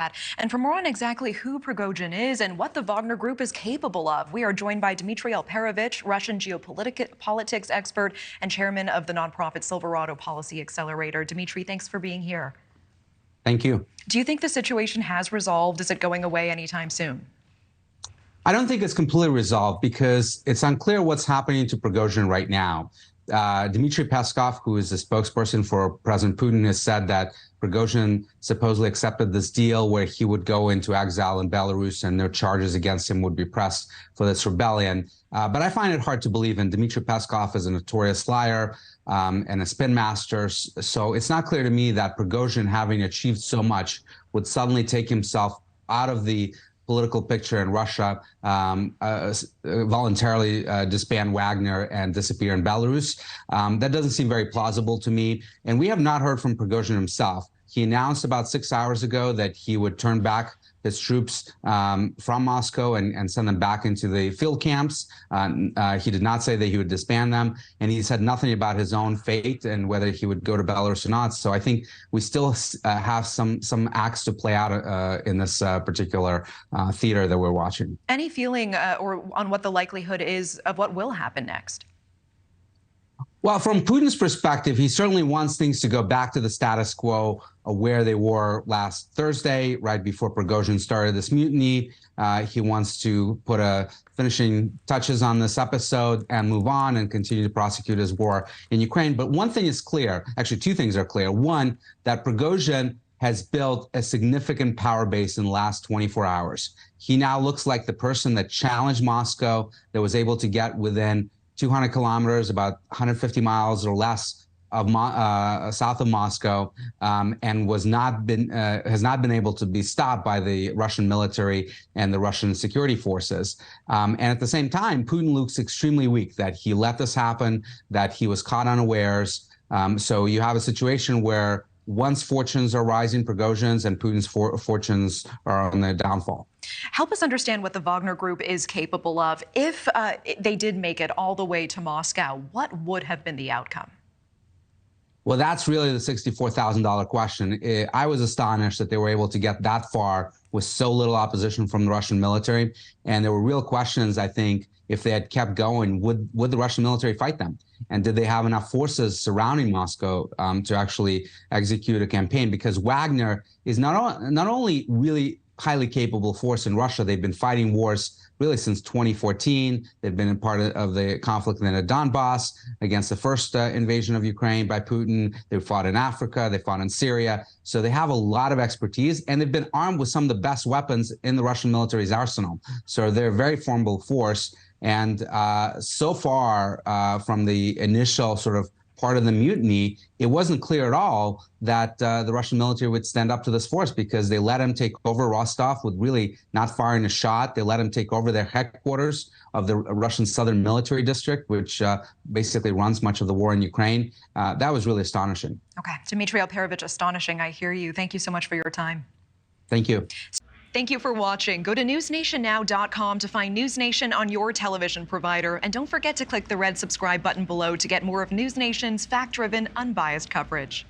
And for more on exactly who Prigozhin is and what the Wagner Group is capable of, we are joined by Dmitri Alperovitch, Russian geopolitics expert and chairman of the nonprofit Silverado Policy Accelerator. Dmitri, thanks for being here. Thank you. Do you think the situation has resolved? Is it going away anytime soon? I don't think it's completely resolved because it's unclear what's happening to Prigozhin right now. Dmitry Peskov, who is the spokesperson for President Putin, has said that Prigozhin supposedly accepted this deal where he would go into exile in Belarus and no charges against him would be pressed for this rebellion. But I find it hard to believe, and Dmitry Peskov is a notorious liar and a spin master. So it's not clear to me that Prigozhin, having achieved so much, would suddenly take himself out of the political picture in Russia, voluntarily disband Wagner and disappear in Belarus. That doesn't seem very plausible to me. And we have not heard from Prigozhin himself. He announced about 6 hours ago that he would turn back his troops from Moscow and send them back into the field camps. He did not say that he would disband them, and he said nothing about his own fate and whether he would go to Belarus or not. So I think we still have some acts to play out in this particular theater that we're watching. Any feeling or on what the likelihood is of what will happen next? Well, from Putin's perspective, he certainly wants things to go back to the status quo where they were last Thursday, right before Prigozhin started this mutiny. He wants to put finishing touches on this episode and move on and continue to prosecute his war in Ukraine. But one thing is clear, actually two things are clear. One, that Prigozhin has built a significant power base in the last 24 hours. He now looks like the person that challenged Moscow, that was able to get within 200 kilometers, about 150 miles or less of south of Moscow, and has not been able to be stopped by the Russian military and the Russian security forces. And at the same time, Putin looks extremely weak, that he let this happen, that he was caught unawares. So you have a situation where once fortunes are rising, Prigozhin's, and Putin's fortunes are on the downfall. Help us understand what the Wagner Group is capable of. If they did make it all the way to Moscow, what would have been the outcome? Well, that's really the $64,000 question. I was astonished that they were able to get that far with so little opposition from the Russian military. And there were real questions, I think, if they had kept going, would the Russian military fight them? And did they have enough forces surrounding Moscow to actually execute a campaign? Because Wagner is not only really highly capable force in Russia. They've been fighting wars really since 2014. They've been a part of the conflict in the Donbass against the first invasion of Ukraine by Putin. They fought in Africa. They fought in Syria. So they have a lot of expertise, and they've been armed with some of the best weapons in the Russian military's arsenal. So they're a very formidable force. And so far from the initial sort of part of the mutiny, it wasn't clear at all that the Russian military would stand up to this force, because they let him take over Rostov with really not firing a shot. They let him take over their headquarters of the Russian Southern Military District, which basically runs much of the war in Ukraine. That was really astonishing. Okay. Dmitri Alperovitch, astonishing. I hear you. Thank you so much for your time. Thank you. Thank you for watching. Go to newsnationnow.com to find NewsNation on your television provider. And don't forget to click the red subscribe button below to get more of NewsNation's fact-driven, unbiased coverage.